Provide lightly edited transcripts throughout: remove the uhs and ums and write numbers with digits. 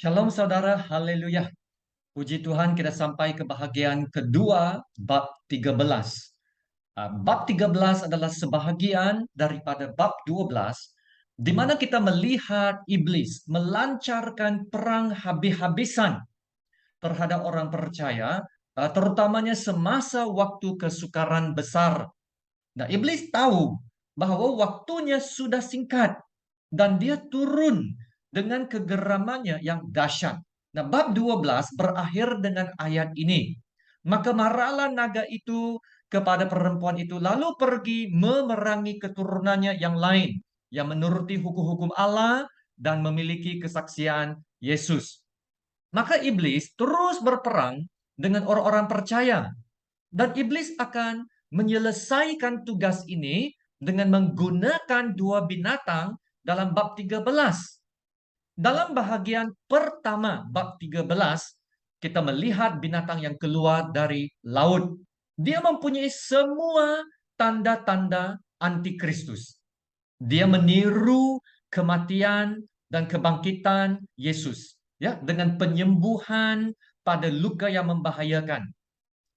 Shalom saudara, haleluya. Puji Tuhan kita sampai ke bahagian kedua bab 13. Bab 13 adalah sebahagian daripada bab 12 di mana kita melihat iblis melancarkan perang habis-habisan terhadap orang percaya, terutamanya semasa waktu kesukaran besar. Nah, iblis tahu bahwa waktunya sudah singkat dan dia turun dengan kegeramannya yang dahsyat. Nah, bab 12 berakhir dengan ayat ini. Maka marahlah naga itu kepada perempuan itu, lalu pergi memerangi keturunannya yang lain, yang menuruti hukum-hukum Allah dan memiliki kesaksian Yesus. Maka iblis terus berperang dengan orang-orang percaya. Dan iblis akan menyelesaikan tugas ini dengan menggunakan dua binatang dalam bab 13. Dalam bahagian pertama bab 13, kita melihat binatang yang keluar dari laut. Dia mempunyai semua tanda-tanda antikristus. Dia meniru kematian dan kebangkitan Yesus, ya, dengan penyembuhan pada luka yang membahayakan.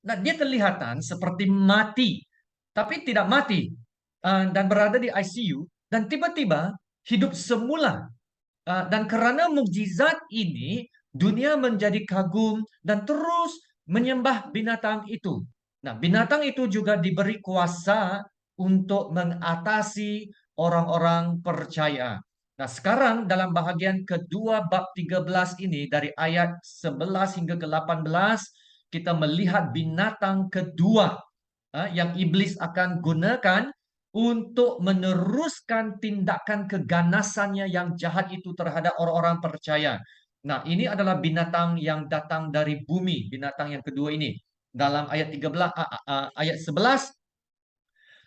Nah, dia kelihatan seperti mati, tapi tidak mati, dan berada di ICU, dan tiba-tiba hidup semula. Dan karena mukjizat ini, dunia menjadi kagum dan terus menyembah binatang itu. Nah, binatang itu juga diberi kuasa untuk mengatasi orang-orang percaya. Nah, sekarang dalam bahagian kedua bab 13 ini, dari ayat 11 hingga ke 18, kita melihat binatang kedua yang iblis akan gunakan untuk meneruskan tindakan keganasannya yang jahat itu terhadap orang-orang percaya. Nah, ini adalah binatang yang datang dari bumi, binatang yang kedua ini. Dalam ayat 13, ayat 11,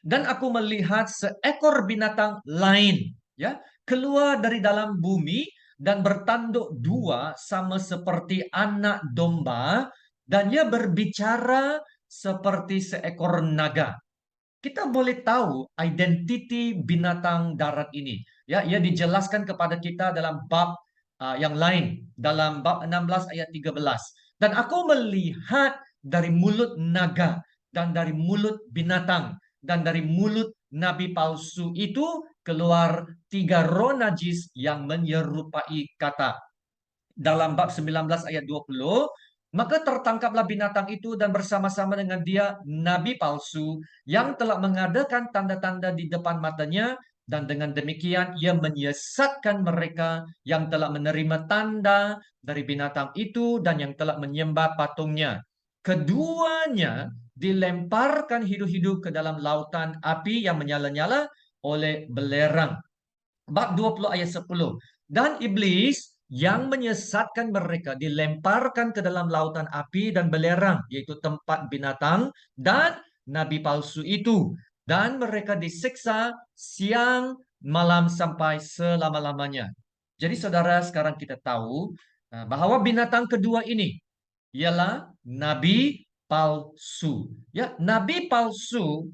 dan aku melihat seekor binatang lain, ya, keluar dari dalam bumi dan bertanduk dua sama seperti anak domba, dan ia berbicara seperti seekor naga. Kita boleh tahu identiti binatang darat ini. Ya, ia dijelaskan kepada kita dalam bab yang lain, dalam bab 16 ayat 13. Dan aku melihat dari mulut naga dan dari mulut binatang dan dari mulut nabi palsu itu keluar tiga roh najis yang menyerupai kata. Dalam bab 19 ayat 20, maka tertangkaplah binatang itu dan bersama-sama dengan dia nabi palsu yang telah mengadakan tanda-tanda di depan matanya, dan dengan demikian ia menyesatkan mereka yang telah menerima tanda dari binatang itu dan yang telah menyembah patungnya. Keduanya dilemparkan hidup-hidup ke dalam lautan api yang menyala-nyala oleh belerang. Bab 20 ayat 10. Dan iblis yang menyesatkan mereka dilemparkan ke dalam lautan api dan belerang, yaitu tempat binatang dan nabi palsu itu. Dan mereka disiksa siang malam sampai selama-lamanya. Jadi saudara, sekarang kita tahu bahwa binatang kedua ini ialah nabi palsu. Ya, nabi palsu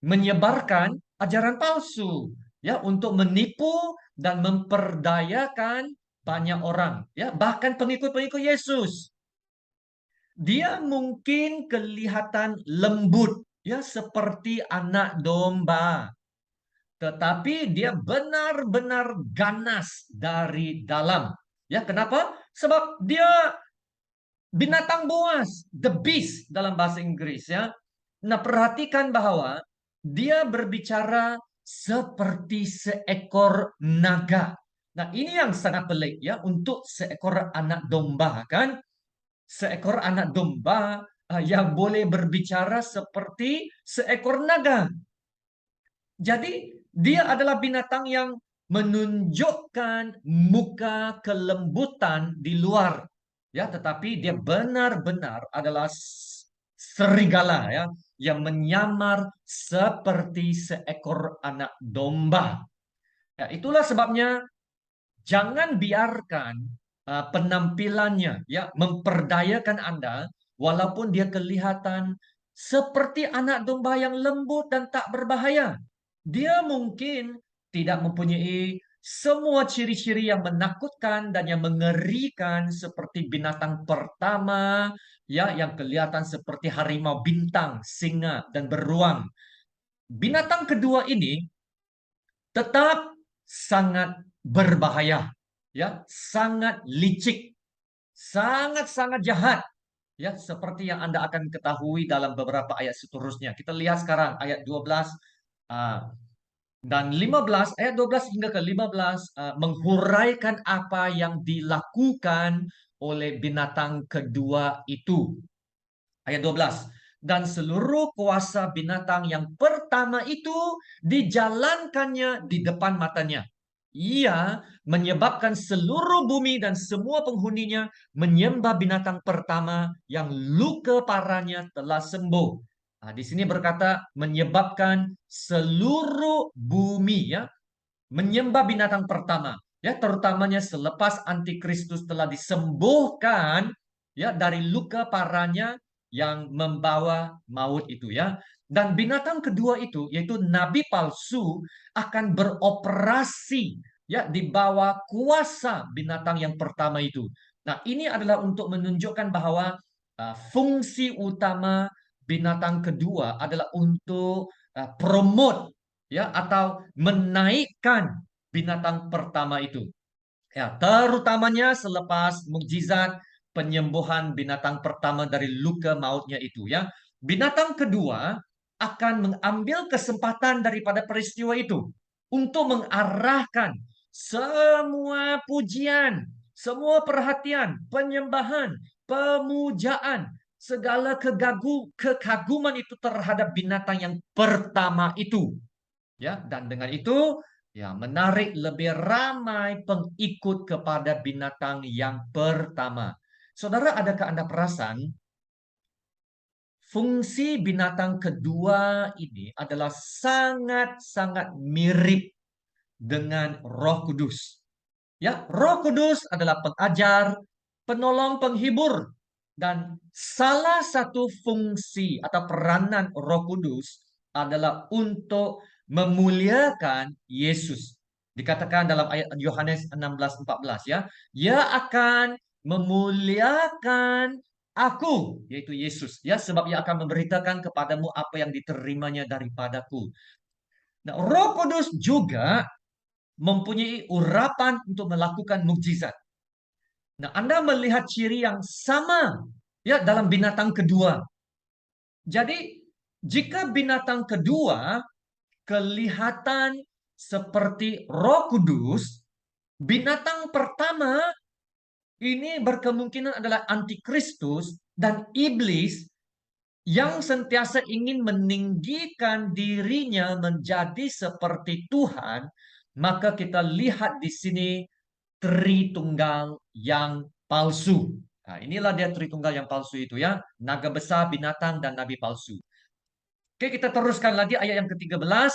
menyebarkan ajaran palsu, ya, untuk menipu dan memperdayakan banyak orang, ya, bahkan pengikut-pengikut Yesus. Dia mungkin kelihatan lembut, ya, seperti anak domba, tetapi dia benar-benar ganas dari dalam. Ya, kenapa? Sebab dia binatang buas, the beast dalam bahasa Inggris, ya. Nah, perhatikan bahwa dia berbicara seperti seekor naga. Nah, ini yang sangat pelik, ya, untuk seekor anak domba, kan? Seekor anak domba yang boleh berbicara seperti seekor naga. Jadi dia adalah binatang yang menunjukkan muka kelembutan di luar, ya, tetapi dia benar-benar adalah serigala, ya, yang menyamar seperti seekor anak domba. Ya, itulah sebabnya jangan biarkan penampilannya, ya, memperdayakan Anda walaupun dia kelihatan seperti anak domba yang lembut dan tak berbahaya. Dia mungkin tidak mempunyai semua ciri-ciri yang menakutkan dan yang mengerikan seperti binatang pertama, ya, yang kelihatan seperti harimau bintang, singa, dan beruang. Binatang kedua ini tetap sangat berbahaya, ya, sangat licik, sangat-sangat jahat, ya, seperti yang Anda akan ketahui dalam beberapa ayat seterusnya. Kita lihat sekarang ayat 12 ah, dan 15, ayat 12 hingga ke 15 menghuraikan apa yang dilakukan oleh binatang kedua itu. Ayat 12. Dan seluruh kuasa binatang yang pertama itu dijalankannya di depan matanya. Ia menyebabkan seluruh bumi dan semua penghuninya menyembah binatang pertama yang luka parahnya telah sembuh. Nah, di sini berkata menyebabkan seluruh bumi, ya, menyembah binatang pertama, ya, terutamanya selepas antikristus telah disembuhkan, ya, dari luka parahnya yang membawa maut itu, ya. Dan binatang kedua itu yaitu nabi palsu akan beroperasi, ya, di bawah kuasa binatang yang pertama itu. Nah, ini adalah untuk menunjukkan bahwa fungsi utama binatang kedua adalah untuk promote, ya, atau menaikkan binatang pertama itu. Ya, terutamanya selepas mukjizat penyembuhan binatang pertama dari luka mautnya itu, ya. Binatang kedua akan mengambil kesempatan daripada peristiwa itu untuk mengarahkan semua pujian, semua perhatian, penyembahan, pemujaan, segala kekaguman itu terhadap binatang yang pertama itu, ya. Dan dengan itu, ya, menarik lebih ramai pengikut kepada binatang yang pertama. Saudara, adakah Anda perasan fungsi binatang kedua ini adalah sangat-sangat mirip dengan Roh Kudus? Ya, Roh Kudus adalah pengajar, penolong, penghibur, dan salah satu fungsi atau peranan Roh Kudus adalah untuk memuliakan Yesus. Dikatakan dalam ayat Yohanes 16:14, ya, ia akan memuliakan aku, yaitu Yesus, ya, sebab ia akan memberitakan kepadamu apa yang diterimanya daripadaku. Nah, Roh Kudus juga mempunyai urapan untuk melakukan mukjizat. Nah, Anda melihat ciri yang sama, ya, dalam binatang kedua. Jadi, jika binatang kedua kelihatan seperti Roh Kudus, binatang pertama ini berkemungkinan adalah antikristus dan iblis yang sentiasa ingin meninggikan dirinya menjadi seperti Tuhan. Maka kita lihat di sini Tritunggal yang palsu. Nah, inilah dia Tritunggal yang palsu itu, ya. Naga besar, binatang, dan nabi palsu. Oke, kita teruskan lagi ayat yang ke-13.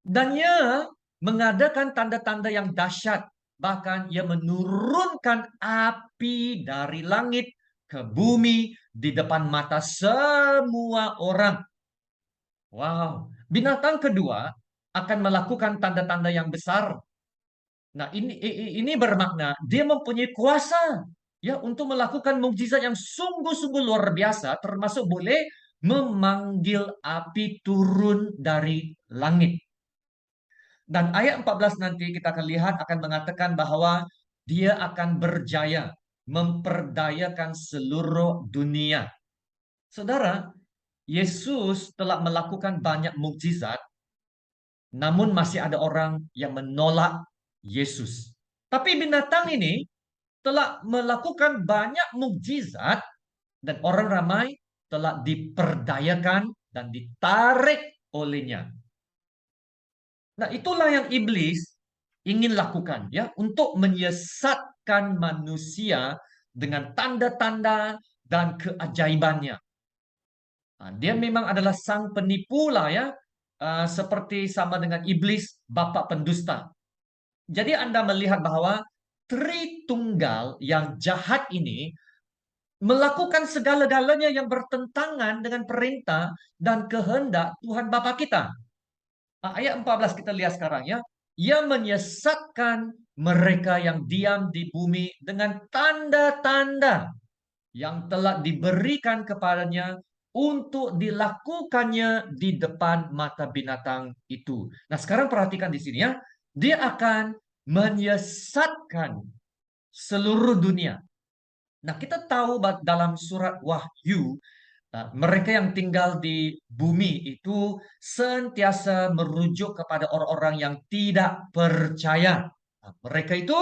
Dan ia mengadakan tanda-tanda yang dahsyat. Bahkan ia menurunkan api dari langit ke bumi di depan mata semua orang. Wow, binatang kedua akan melakukan tanda-tanda yang besar. Nah, ini bermakna dia mempunyai kuasa, ya, untuk melakukan mukjizat yang sungguh-sungguh luar biasa, termasuk boleh memanggil api turun dari langit. Dan ayat 14 nanti kita akan lihat akan mengatakan bahwa dia akan berjaya memperdayakan seluruh dunia. Saudara, Yesus telah melakukan banyak mukjizat, namun masih ada orang yang menolak Yesus. Tapi binatang ini telah melakukan banyak mukjizat dan orang ramai telah diperdayakan dan ditarik olehnya. Nah, itulah yang iblis ingin lakukan, ya, untuk menyesatkan manusia dengan tanda-tanda dan keajaibannya. Nah, dia memang adalah sang penipu lah, ya, seperti sama dengan iblis, bapak pendusta. Jadi Anda melihat bahwa Tritunggal yang jahat ini melakukan segala-galanya yang bertentangan dengan perintah dan kehendak Tuhan Bapa kita. Ayat 14 kita lihat sekarang, ya. Ia menyesatkan mereka yang diam di bumi dengan tanda-tanda yang telah diberikan kepadanya untuk dilakukannya di depan mata binatang itu. Nah, sekarang perhatikan di sini ya. Dia akan menyesatkan seluruh dunia. Nah, kita tahu dalam surat Wahyu, mereka yang tinggal di bumi itu sentiasa merujuk kepada orang-orang yang tidak percaya. Nah, mereka itu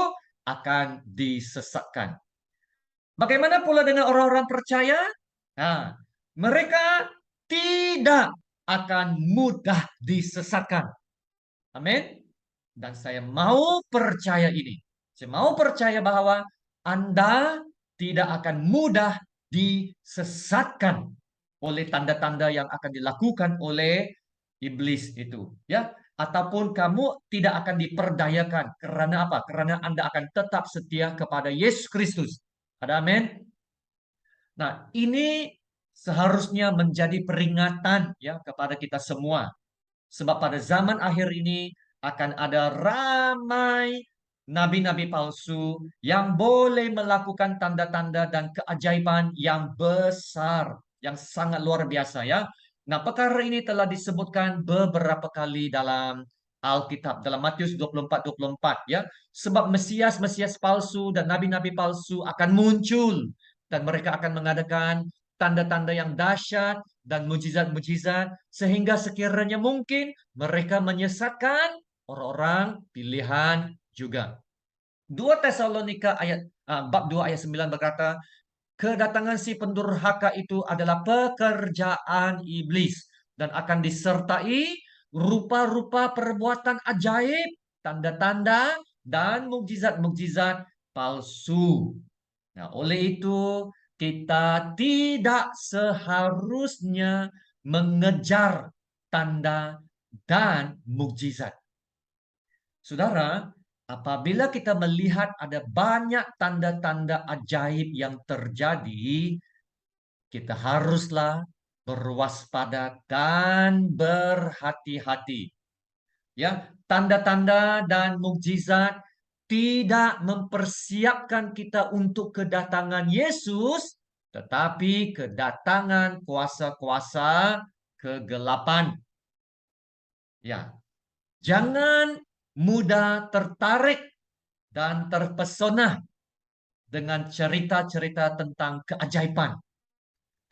akan disesatkan. Bagaimana pula dengan orang-orang percaya? Nah, mereka tidak akan mudah disesatkan. Amin. Dan saya mau percaya ini. Saya mau percaya bahwa Anda tidak akan mudah disesatkan oleh tanda-tanda yang akan dilakukan oleh iblis itu, ya. Ataupun kamu tidak akan diperdayakan. Karena apa? Karena Anda akan tetap setia kepada Yesus Kristus. Ada amin? Nah, ini seharusnya menjadi peringatan ya kepada kita semua. Sebab pada zaman akhir ini akan ada ramai nabi-nabi palsu yang boleh melakukan tanda-tanda dan keajaiban yang besar, yang sangat luar biasa ya. Nah, perkara ini telah disebutkan beberapa kali dalam Alkitab, dalam Matius 24:24 ya. Sebab Mesias-Mesias palsu dan nabi-nabi palsu akan muncul dan mereka akan mengadakan tanda-tanda yang dahsyat dan mujizat-mujizat sehingga sekiranya mungkin mereka menyesatkan orang-orang pilihan juga. 2 Tesalonika bab 2 ayat 9 berkata, kedatangan si pendurhaka itu adalah pekerjaan iblis dan akan disertai rupa-rupa perbuatan ajaib, tanda-tanda dan mukjizat-mukjizat palsu. Nah, oleh itu kita tidak seharusnya mengejar tanda dan mukjizat. Saudara, apabila kita melihat ada banyak tanda-tanda ajaib yang terjadi, kita haruslah berwaspada dan berhati-hati. Ya, tanda-tanda dan mukjizat tidak mempersiapkan kita untuk kedatangan Yesus, tetapi kedatangan kuasa-kuasa kegelapan. Ya, jangan mudah tertarik dan terpesona dengan cerita-cerita tentang keajaiban,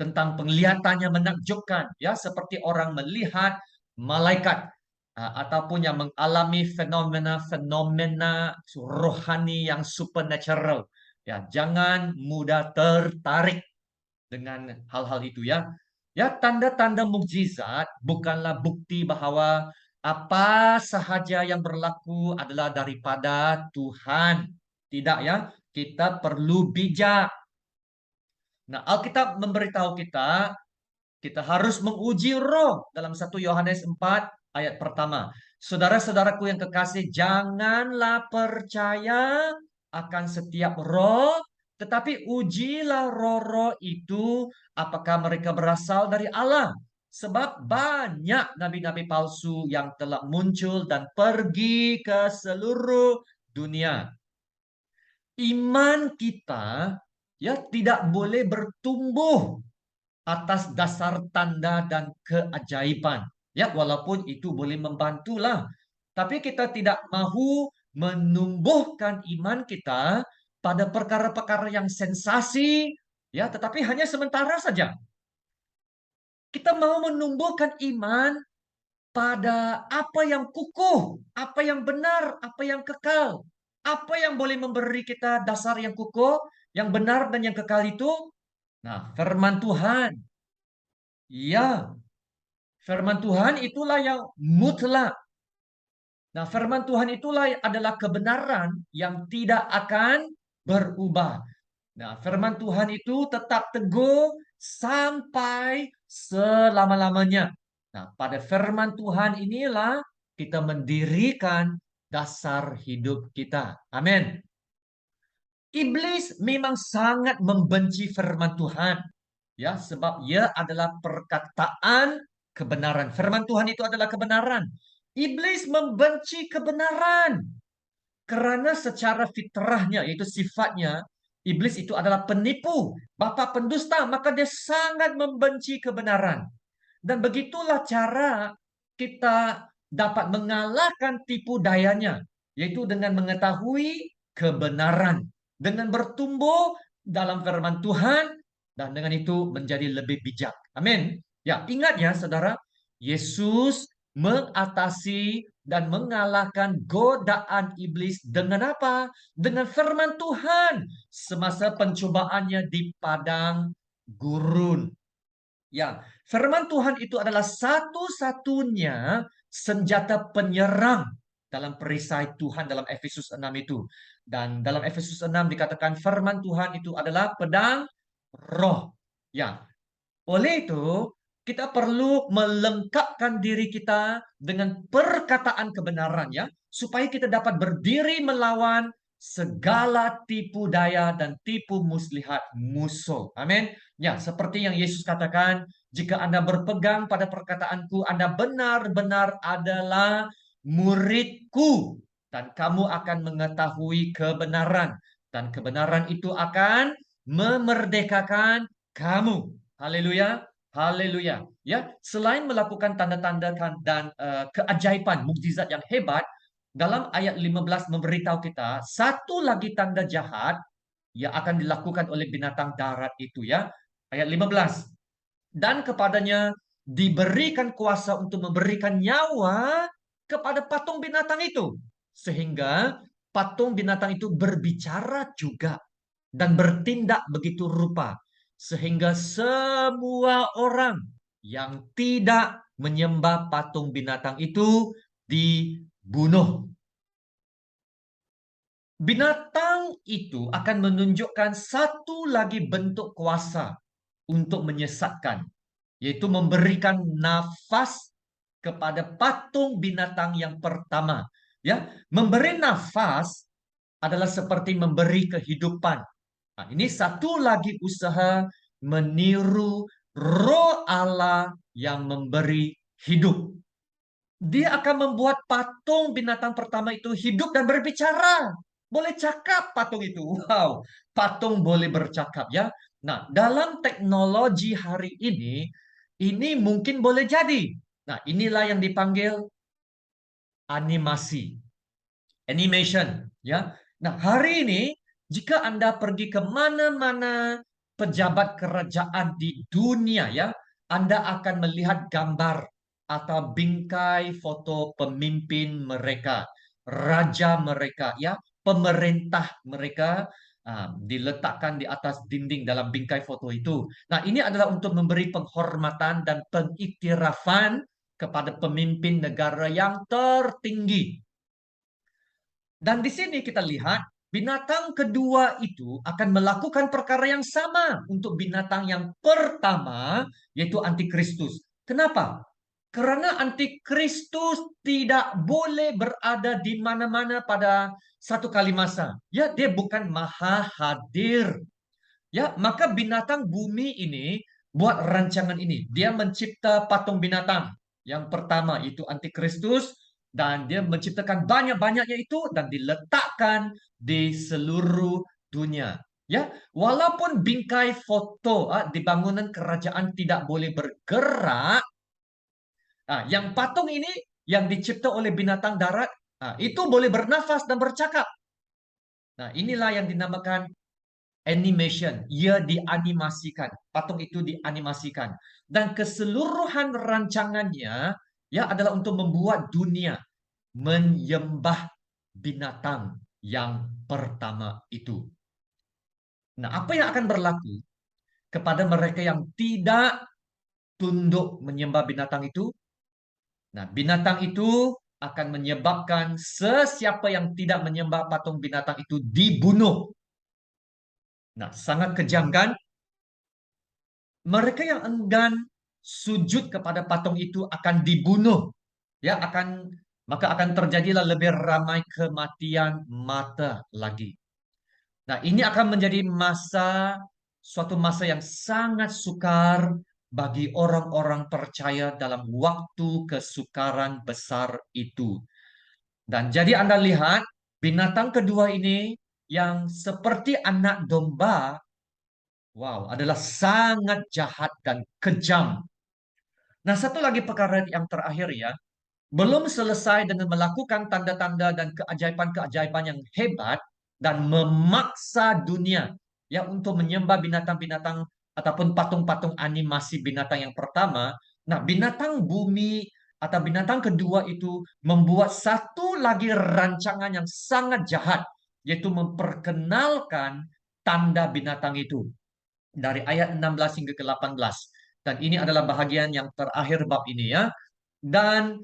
tentang penglihatannya menakjubkan, ya seperti orang melihat malaikat ataupun yang mengalami fenomena-fenomena rohani yang supernatural. Ya, jangan mudah tertarik dengan hal-hal itu ya. Ya, tanda-tanda mukjizat bukanlah bukti bahwa apa sahaja yang berlaku adalah daripada Tuhan. Tidak ya, kita perlu bijak. Nah, Alkitab memberitahu kita harus menguji roh dalam 1 Yohanes 4 ayat pertama. Saudara-saudaraku yang kekasih, janganlah percaya akan setiap roh, tetapi ujilah roh-roh itu apakah mereka berasal dari Allah. Sebab banyak nabi-nabi palsu yang telah muncul dan pergi ke seluruh dunia. Iman kita ya tidak boleh bertumbuh atas dasar tanda dan keajaiban. Ya, walaupun itu boleh membantulah. Tapi kita tidak mahu menumbuhkan iman kita pada perkara-perkara yang sensasi, ya, tetapi hanya sementara saja. Kita mau menumbuhkan iman pada apa yang kukuh, apa yang benar, apa yang kekal. Apa yang boleh memberi kita dasar yang kukuh, yang benar dan yang kekal itu? Nah, firman Tuhan. Ya, firman Tuhan itulah yang mutlak. Nah, firman Tuhan itulah adalah kebenaran yang tidak akan berubah. Nah, firman Tuhan itu tetap teguh sampai selama-lamanya. Nah, pada firman Tuhan inilah kita mendirikan dasar hidup kita. Amin. Iblis memang sangat membenci firman Tuhan. Ya, sebab ia adalah perkataan kebenaran. Firman Tuhan itu adalah kebenaran. Iblis membenci kebenaran. Karena secara fitrahnya, yaitu sifatnya, iblis itu adalah penipu, bapa pendusta, maka dia sangat membenci kebenaran. Dan begitulah cara kita dapat mengalahkan tipu dayanya, yaitu dengan mengetahui kebenaran, dengan bertumbuh dalam firman Tuhan, dan dengan itu menjadi lebih bijak. Amin. Ya, ingat ya saudara, Yesus mengatasi dan mengalahkan godaan iblis dengan apa? Dengan firman Tuhan semasa pencobaannya di padang gurun. Ya, firman Tuhan itu adalah satu-satunya senjata penyerang dalam perisai Tuhan dalam Efesus 6 itu. Dan dalam Efesus 6 dikatakan firman Tuhan itu adalah pedang roh. Ya, oleh itu, kita perlu melengkapkan diri kita dengan perkataan kebenaran ya, supaya kita dapat berdiri melawan segala tipu daya dan tipu muslihat musuh. Amin. Ya, seperti yang Yesus katakan, jika Anda berpegang pada perkataanku, Anda benar-benar adalah muridku dan kamu akan mengetahui kebenaran dan kebenaran itu akan memerdekakan kamu. Haleluya, haleluya. Ya, selain melakukan tanda-tanda dan keajaiban, mukjizat yang hebat, dalam ayat 15 memberitahu kita satu lagi tanda jahat yang akan dilakukan oleh binatang darat itu ya. Ayat 15. Dan kepadanya diberikan kuasa untuk memberikan nyawa kepada patung binatang itu, sehingga patung binatang itu berbicara juga dan bertindak begitu rupa, sehingga semua orang yang tidak menyembah patung binatang itu dibunuh. Binatang itu akan menunjukkan satu lagi bentuk kuasa untuk menyesatkan, yaitu memberikan nafas kepada patung binatang yang pertama. Ya, memberi nafas adalah seperti memberi kehidupan. Nah, ini satu lagi usaha meniru roh Allah yang memberi hidup. Dia akan membuat patung binatang pertama itu hidup dan berbicara. Boleh cakap patung itu. Wow, patung boleh bercakap ya. Nah, dalam teknologi hari ini mungkin boleh jadi. Nah, inilah yang dipanggil animasi, animation ya. Nah, hari ini jika Anda pergi ke mana-mana pejabat kerajaan di dunia ya, Anda akan melihat gambar atau bingkai foto pemimpin mereka, raja mereka ya, pemerintah mereka diletakkan di atas dinding dalam bingkai foto itu. Nah, ini adalah untuk memberi penghormatan dan pengiktirafan kepada pemimpin negara yang tertinggi. Dan di sini kita lihat binatang kedua itu akan melakukan perkara yang sama untuk binatang yang pertama, yaitu antikristus. Kenapa? Karena antikristus tidak boleh berada di mana-mana pada satu kali masa. Ya, dia bukan maha hadir. Ya, maka binatang bumi ini buat rancangan ini. Dia mencipta patung binatang. Yang pertama itu antikristus, dan dia menciptakan banyak-banyaknya itu dan diletakkan di seluruh dunia. Ya, walaupun bingkai foto di bangunan kerajaan tidak boleh bergerak, yang patung ini yang dicipta oleh binatang darat itu boleh bernafas dan bercakap. Nah, inilah yang dinamakan animation. Ia dianimasikan. Patung itu dianimasikan. Dan keseluruhan rancangannya ya adalah untuk membuat dunia menyembah binatang yang pertama itu. Nah, apa yang akan berlaku kepada mereka yang tidak tunduk menyembah binatang itu? Nah, binatang itu akan menyebabkan sesiapa yang tidak menyembah patung binatang itu dibunuh. Nah, sangat kejam kan? Mereka yang enggan sujud kepada patung itu akan dibunuh. Ya, maka akan terjadilah lebih ramai kematian mata lagi. Nah, ini akan menjadi suatu masa yang sangat sukar bagi orang-orang percaya dalam waktu kesukaran besar itu. Dan jadi Anda lihat binatang kedua ini yang seperti anak domba, wow, adalah sangat jahat dan kejam. Nah, satu lagi perkara yang terakhir ya, belum selesai dengan melakukan tanda-tanda dan keajaiban-keajaiban yang hebat dan memaksa dunia ya untuk menyembah binatang-binatang ataupun patung-patung animasi binatang yang pertama. Nah, binatang bumi atau binatang kedua itu membuat satu lagi rancangan yang sangat jahat, yaitu memperkenalkan tanda binatang itu dari ayat 16 hingga ke 18. Dan ini adalah bahagian yang terakhir bab ini ya. Dan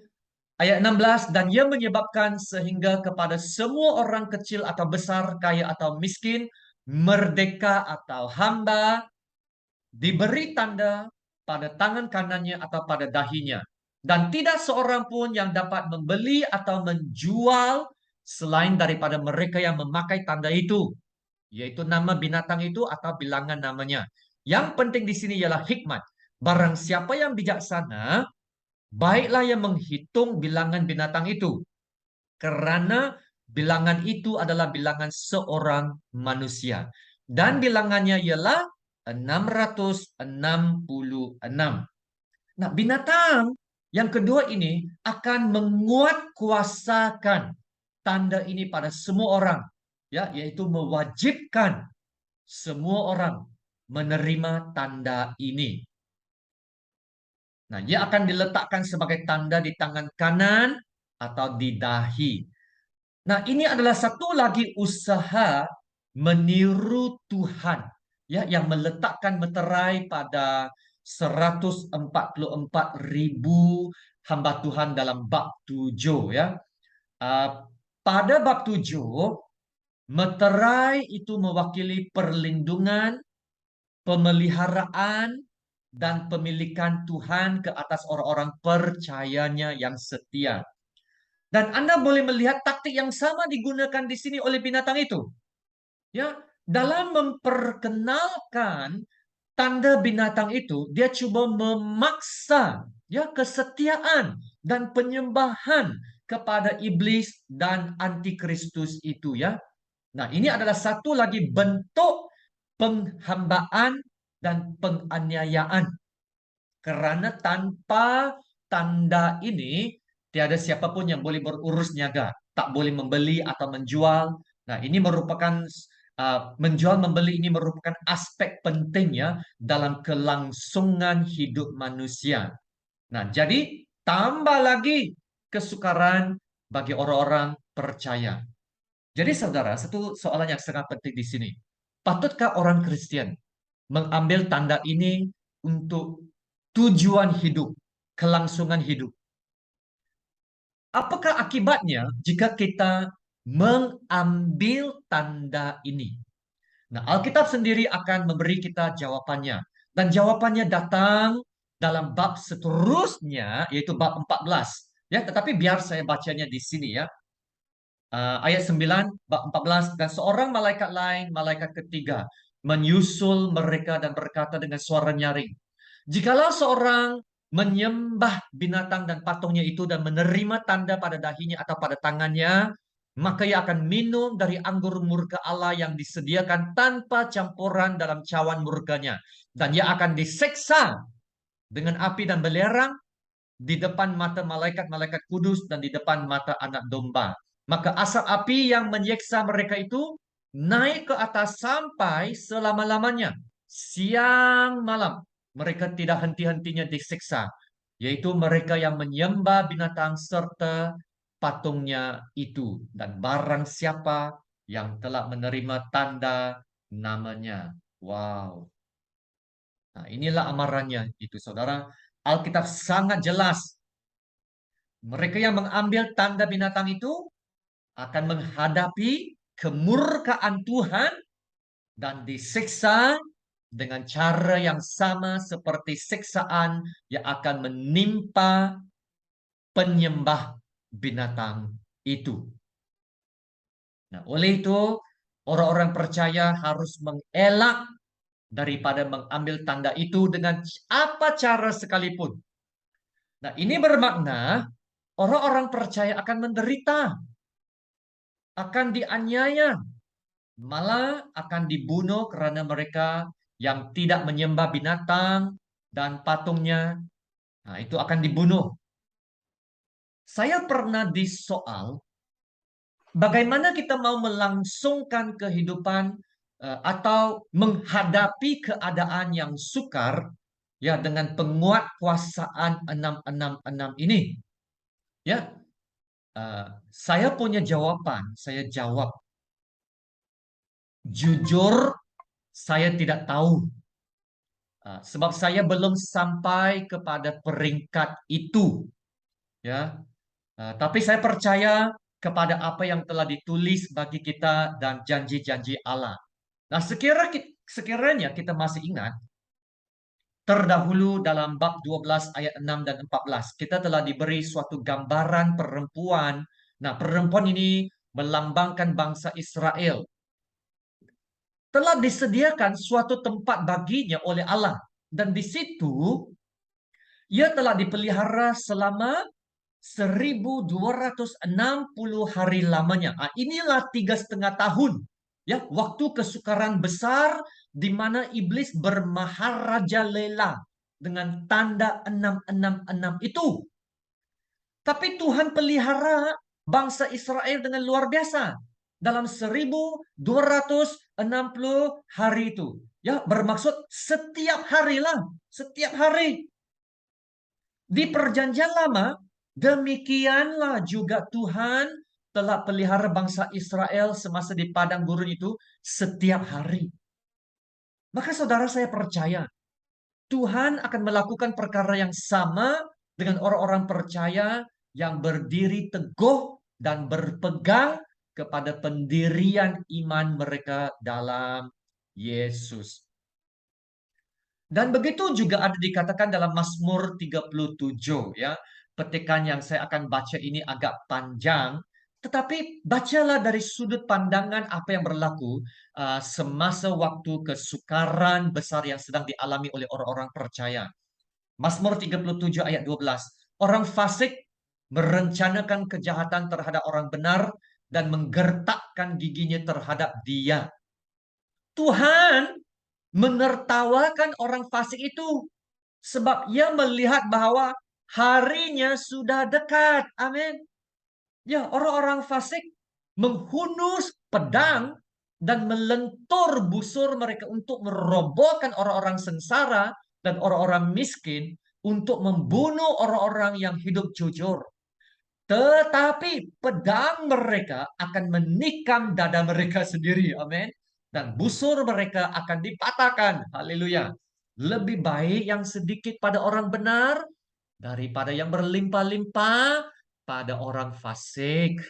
ayat 16, dan ia menyebabkan sehingga kepada semua orang kecil atau besar, kaya atau miskin, merdeka atau hamba, diberi tanda pada tangan kanannya atau pada dahinya. Dan tidak seorang pun yang dapat membeli atau menjual selain daripada mereka yang memakai tanda itu, yaitu nama binatang itu atau bilangan namanya. Yang penting di sini ialah hikmat. Barang siapa yang bijaksana, baiklah yang menghitung bilangan binatang itu, karena bilangan itu adalah bilangan seorang manusia. Dan bilangannya ialah 666. Nah, binatang yang kedua ini akan menguatkuasakan tanda ini pada semua orang, ya, yaitu mewajibkan semua orang menerima tanda ini. Nah, dia akan diletakkan sebagai tanda di tangan kanan atau di dahi. Nah, ini adalah satu lagi usaha meniru Tuhan, ya, yang meletakkan meterai pada 144.000 hamba Tuhan dalam bab 7 ya. Pada bab 7, meterai itu mewakili perlindungan, pemeliharaan, dan pemilikan Tuhan ke atas orang-orang percayanya yang setia. Dan Anda boleh melihat taktik yang sama digunakan di sini oleh binatang itu. Ya, dalam memperkenalkan tanda binatang itu, dia coba memaksa ya kesetiaan dan penyembahan kepada iblis dan antikristus itu ya. Nah, ini adalah satu lagi bentuk penghambaan dan penganiayaan. Karena tanpa tanda ini, tiada siapapun yang boleh berurus niaga. Tak boleh membeli atau menjual. Nah, ini merupakan menjual membeli ini merupakan aspek pentingnya dalam kelangsungan hidup manusia. Nah, jadi tambah lagi kesukaran bagi orang-orang percaya. Jadi saudara, satu soalan yang sangat penting di sini. Patutkah orang Kristen mengambil tanda ini untuk tujuan hidup, kelangsungan hidup? Apakah akibatnya jika kita mengambil tanda ini? Nah, Alkitab sendiri akan memberi kita jawabannya. Dan jawabannya datang dalam bab seterusnya, yaitu bab 14. Ya, tetapi biar saya bacanya di sini ya. Ayat 9, bab 14, dan seorang malaikat lain, malaikat ketiga, menyusul mereka dan berkata dengan suara nyaring, jikalau seorang menyembah binatang dan patungnya itu dan menerima tanda pada dahinya atau pada tangannya, maka ia akan minum dari anggur murka Allah yang disediakan tanpa campuran dalam cawan murkanya. Dan ia akan diseksa dengan api dan belerang di depan mata malaikat-malaikat kudus dan di depan mata anak domba. Maka asap api yang menyiksa mereka itu naik ke atas sampai selama-lamanya. Siang malam mereka tidak henti-hentinya disiksa, yaitu mereka yang menyembah binatang serta patungnya itu, dan barang siapa yang telah menerima tanda namanya. Wow. Nah, inilah amarannya itu, saudara. Alkitab sangat jelas. Mereka yang mengambil tanda binatang itu akan menghadapi kemurkaan Tuhan dan disiksa dengan cara yang sama seperti siksaan yang akan menimpa penyembah binatang itu. Nah, oleh itu, orang-orang percaya harus mengelak daripada mengambil tanda itu dengan apa cara sekalipun. Nah, ini bermakna orang-orang percaya akan menderita, akan dianiaya, malah akan dibunuh karena mereka yang tidak menyembah binatang dan patungnya. Nah, itu akan dibunuh. Saya pernah disoal, bagaimana kita mau melangsungkan kehidupan atau menghadapi keadaan yang sukar ya dengan penguatkuasaan 666 ini. Ya, saya punya jawaban. Saya jawab, jujur saya tidak tahu. Sebab saya belum sampai kepada peringkat itu. Ya, tapi saya percaya kepada apa yang telah ditulis bagi kita dan janji-janji Allah. Nah, sekiranya kita masih ingat, terdahulu dalam bab 12 ayat 6 dan 14, kita telah diberi suatu gambaran perempuan. Nah, perempuan ini melambangkan bangsa Israel. Telah disediakan suatu tempat baginya oleh Allah. Dan di situ, ia telah dipelihara selama 1260 hari lamanya. Inilah 3,5 tahun. Ya, waktu kesukaran besar di mana iblis bermaharajalela dengan tanda 666 itu. Tapi Tuhan pelihara bangsa Israel dengan luar biasa dalam 1260 hari itu. Ya, bermaksud setiap hari lah, setiap hari. Di perjanjian lama, demikianlah juga Tuhan telah pelihara bangsa Israel semasa di padang gurun itu setiap hari. Maka saudara, saya percaya Tuhan akan melakukan perkara yang sama dengan orang-orang percaya yang berdiri teguh dan berpegang kepada pendirian iman mereka dalam Yesus. Dan begitu juga ada dikatakan dalam Mazmur 37 ya. Petikan yang saya akan baca ini agak panjang, tetapi bacalah dari sudut pandangan apa yang berlaku semasa waktu kesukaran besar yang sedang dialami oleh orang-orang percaya. Mazmur 37 ayat 12. Orang fasik merencanakan kejahatan terhadap orang benar dan menggertakkan giginya terhadap dia. Tuhan menertawakan orang fasik itu sebab ia melihat bahwa harinya sudah dekat. Amin. Ya, orang-orang fasik menghunus pedang dan melentur busur mereka untuk merobohkan orang-orang sengsara dan orang-orang miskin untuk membunuh orang-orang yang hidup jujur. Tetapi pedang mereka akan menikam dada mereka sendiri. Amin. Dan busur mereka akan dipatahkan. Haleluya. Lebih baik yang sedikit pada orang benar daripada yang berlimpah-limpah pada orang fasik.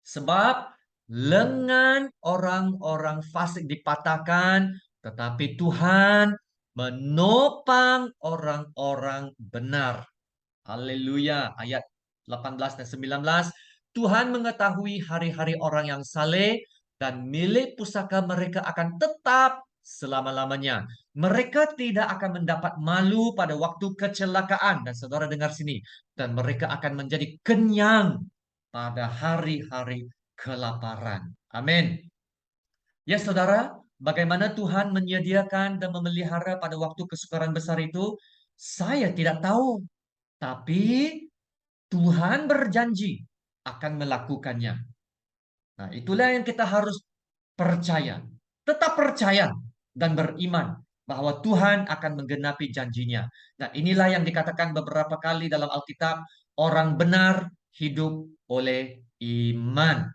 Sebab lengan orang-orang fasik dipatahkan, tetapi Tuhan menopang orang-orang benar. Haleluya. Ayat 18 dan 19. Tuhan mengetahui hari-hari orang yang saleh dan milik pusaka mereka akan tetap selama-lamanya. Mereka tidak akan mendapat malu pada waktu kecelakaan. Dan saudara dengar sini. Dan mereka akan menjadi kenyang pada hari-hari kelaparan. Amin. Ya saudara, bagaimana Tuhan menyediakan dan memelihara pada waktu kesukaran besar itu, saya tidak tahu. Tapi Tuhan berjanji akan melakukannya. Nah, itulah yang kita harus percaya. Tetap percaya dan beriman bahwa Tuhan akan menggenapi janjinya. Nah, inilah yang dikatakan beberapa kali dalam Alkitab, orang benar hidup oleh iman.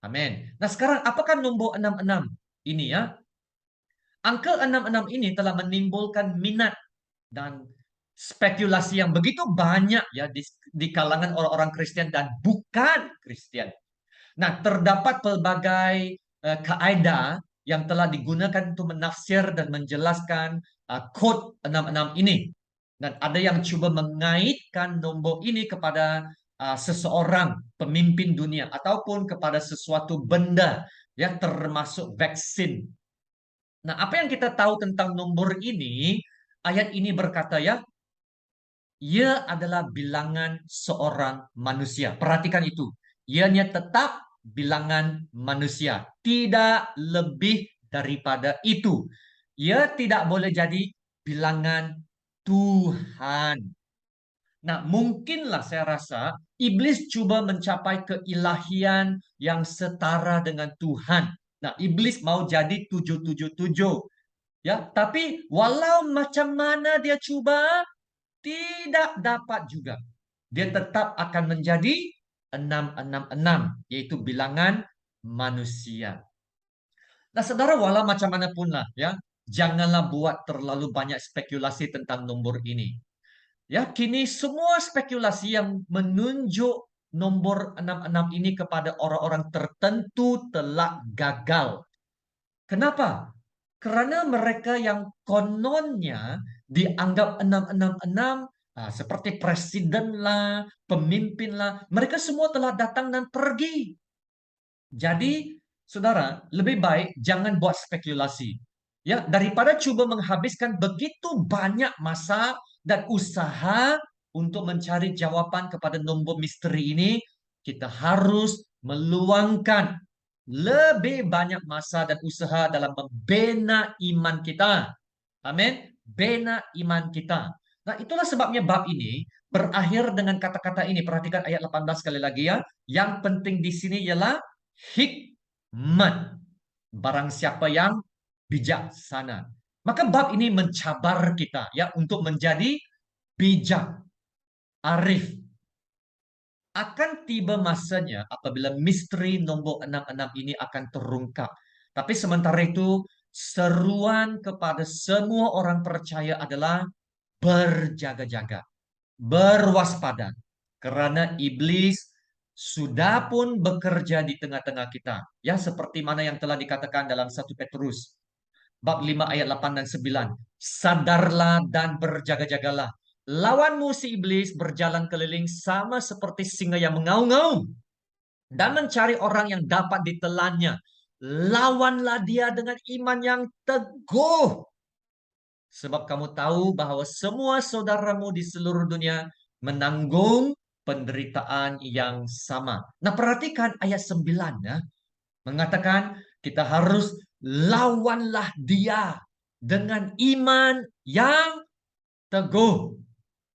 Amin. Nah, sekarang apakah nombor 66 ini ya? Angka 66 ini telah menimbulkan minat dan spekulasi yang begitu banyak ya di kalangan orang-orang Kristen dan bukan Kristen. Nah, terdapat pelbagai kaidah yang telah digunakan untuk menafsir dan menjelaskan kode 66 ini. Dan ada yang coba mengaitkan nombor ini kepada seseorang pemimpin dunia ataupun kepada sesuatu benda ya termasuk vaksin. Nah, apa yang kita tahu tentang nomor ini? Ayat ini berkata ya, ia adalah bilangan seorang manusia. Perhatikan itu. Ianya tetap bilangan manusia, tidak lebih daripada itu. Ia tidak boleh jadi bilangan Tuhan. Nah, mungkinlah saya rasa iblis coba mencapai keilahian yang setara dengan Tuhan. Nah, iblis mau jadi 777. Ya, tapi walau macam mana dia coba, tidak dapat juga. Dia tetap akan menjadi 666, yaitu bilangan manusia. Nah, saudara, walau macam mana pun lah, ya, janganlah buat terlalu banyak spekulasi tentang nomor ini. Ya, kini semua spekulasi yang menunjuk nomor 66 ini kepada orang-orang tertentu telah gagal. Kenapa? Karena mereka yang kononnya dianggap 666, seperti presiden lah, pemimpin lah, mereka semua telah datang dan pergi. Jadi, saudara, lebih baik jangan buat spekulasi. Ya, daripada coba menghabiskan begitu banyak masa dan usaha untuk mencari jawaban kepada nombor misteri ini, kita harus meluangkan lebih banyak masa dan usaha dalam membina iman kita. Amin. Bina iman kita. Nah, itulah sebabnya bab ini berakhir dengan kata-kata ini. Perhatikan ayat 18 sekali lagi ya. Yang penting di sini ialah hikmat. Barang siapa yang bijaksana. Maka bab ini mencabar kita ya untuk menjadi bijak, arif. Akan tiba masanya apabila misteri nombor 66 ini akan terungkap. Tapi sementara itu, seruan kepada semua orang percaya adalah berjaga-jaga, berwaspada. Karena iblis sudah pun bekerja di tengah-tengah kita. Ya, seperti mana yang telah dikatakan dalam 1 Petrus bab 5 ayat 8 dan 9. Sadarlah dan berjaga-jagalah. Lawanmu si iblis berjalan keliling sama seperti singa yang mengaum-ngaum dan mencari orang yang dapat ditelannya. Lawanlah dia dengan iman yang teguh. Sebab kamu tahu bahwa semua saudaramu di seluruh dunia menanggung penderitaan yang sama. Nah, perhatikan ayat 9 ya. Mengatakan kita harus lawanlah dia dengan iman yang teguh.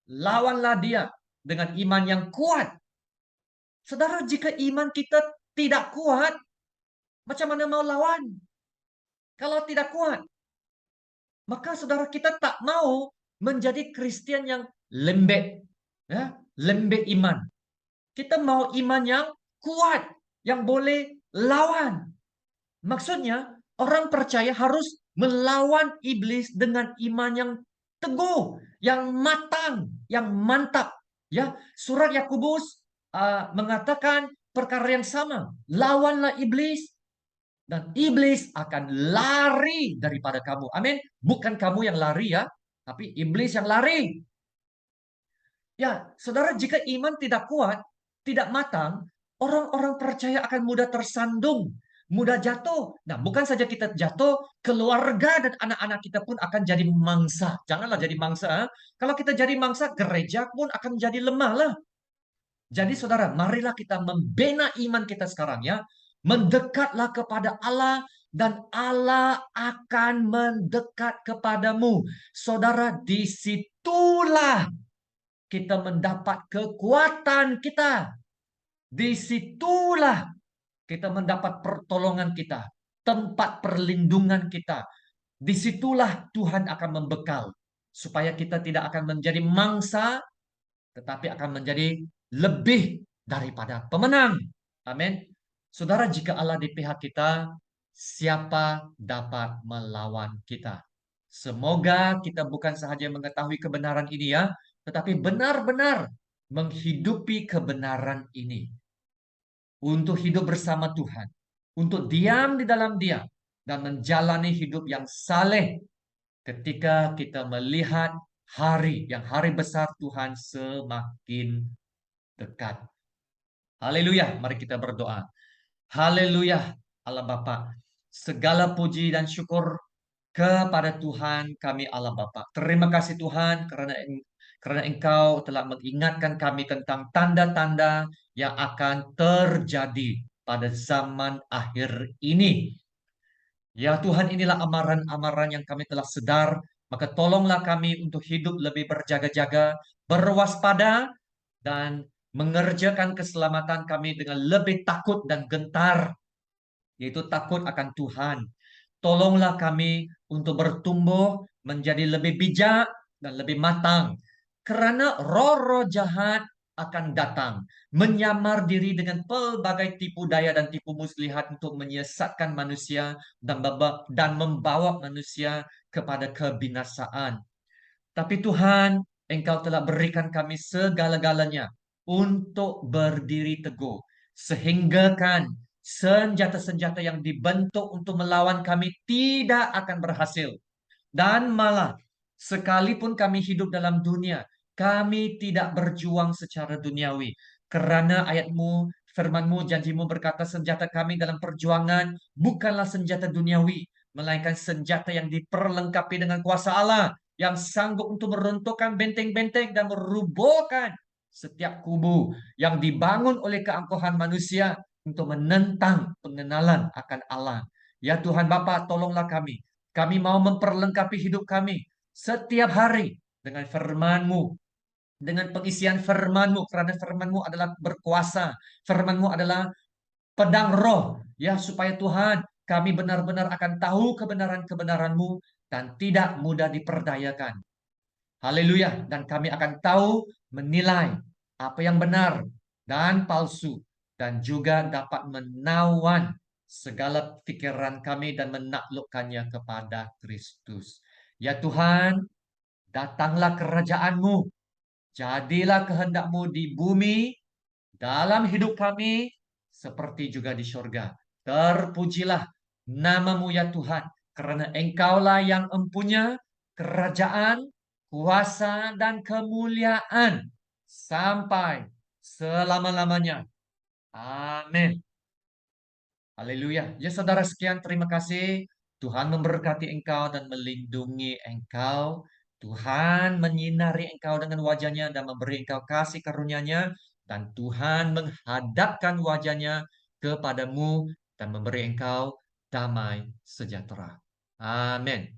Lawanlah dia dengan iman yang kuat. Saudara, jika iman kita tidak kuat, macam mana mau lawan? Kalau tidak kuat, maka saudara kita tak mau menjadi Kristen yang lembek, ya, lembek iman. Kita mau iman yang kuat, yang boleh lawan. Maksudnya, orang percaya harus melawan iblis dengan iman yang teguh, yang matang, yang mantap. Ya, surat Yakobus mengatakan perkara yang sama. Lawanlah iblis dan iblis akan lari daripada kamu. Amin. Bukan kamu yang lari ya, tapi iblis yang lari. Ya, saudara, jika iman tidak kuat, tidak matang, orang-orang percaya akan mudah tersandung, mudah jatuh. Nah, bukan saja kita jatuh, keluarga dan anak-anak kita pun akan jadi mangsa. Janganlah jadi mangsa. Kalau kita jadi mangsa, gereja pun akan jadi lemah lah. Jadi saudara, marilah kita membina iman kita sekarang ya. Mendekatlah kepada Allah dan Allah akan mendekat kepadamu. Saudara, disitulah kita mendapat kekuatan kita. Disitulah kita mendapat pertolongan kita, tempat perlindungan kita. Disitulah Tuhan akan membekal, supaya kita tidak akan menjadi mangsa, tetapi akan menjadi lebih daripada pemenang. Amin. Saudara, jika Allah di pihak kita, siapa dapat melawan kita? Semoga kita bukan sahaja mengetahui kebenaran ini ya, tetapi benar-benar menghidupi kebenaran ini. Untuk hidup bersama Tuhan. Untuk diam di dalam Dia. Dan menjalani hidup yang saleh ketika kita melihat hari besar Tuhan semakin dekat. Haleluya, mari kita berdoa. Haleluya, Allah Bapa. Segala puji dan syukur kepada Tuhan kami Allah Bapa. Terima kasih Tuhan karena Engkau telah mengingatkan kami tentang tanda-tanda yang akan terjadi pada zaman akhir ini. Ya Tuhan, inilah amaran-amaran yang kami telah sedar, maka tolonglah kami untuk hidup lebih berjaga-jaga, berwaspada, dan mengerjakan keselamatan kami dengan lebih takut dan gentar, yaitu takut akan Tuhan. Tolonglah kami untuk bertumbuh menjadi lebih bijak dan lebih matang. Karena roh-roh jahat akan datang, menyamar diri dengan pelbagai tipu daya dan tipu muslihat untuk menyesatkan manusia dan membawa manusia kepada kebinasaan. Tapi Tuhan, Engkau telah berikan kami segala-galanya untuk berdiri teguh. Sehingga kan senjata-senjata yang dibentuk untuk melawan kami tidak akan berhasil. Dan malah, sekalipun kami hidup dalam dunia, kami tidak berjuang secara duniawi. Karena ayatmu, firmanmu, janjimu berkata senjata kami dalam perjuangan bukanlah senjata duniawi, melainkan senjata yang diperlengkapi dengan kuasa Allah, yang sanggup untuk meruntuhkan benteng-benteng dan merubuhkan setiap kubu yang dibangun oleh keangkuhan manusia untuk menentang pengenalan akan Allah. Ya Tuhan Bapa, tolonglah kami. Kami mau memperlengkapi hidup kami setiap hari dengan firman-Mu, dengan pengisian firman-Mu, karena firman-Mu adalah berkuasa, firman-Mu adalah pedang roh, ya supaya Tuhan kami benar-benar akan tahu kebenaran-kebenaran-Mu dan tidak mudah diperdayakan. Haleluya. Dan kami akan tahu menilai apa yang benar dan palsu. Dan juga dapat menawan segala pikiran kami dan menaklukkannya kepada Kristus. Ya Tuhan, datanglah kerajaan-Mu. Jadilah kehendak-Mu di bumi, dalam hidup kami, seperti juga di surga. Terpujilah nama-Mu ya Tuhan, karena Engkaulah yang empunya kerajaan, kuasa, dan kemuliaan sampai selama-lamanya. Amin. Haleluya. Ya saudara, sekian terima kasih. Tuhan memberkati engkau dan melindungi engkau. Tuhan menyinari engkau dengan wajahnya dan memberi engkau kasih karunia-Nya. Dan Tuhan menghadapkan wajahnya kepadamu dan memberi engkau damai sejahtera. Amin.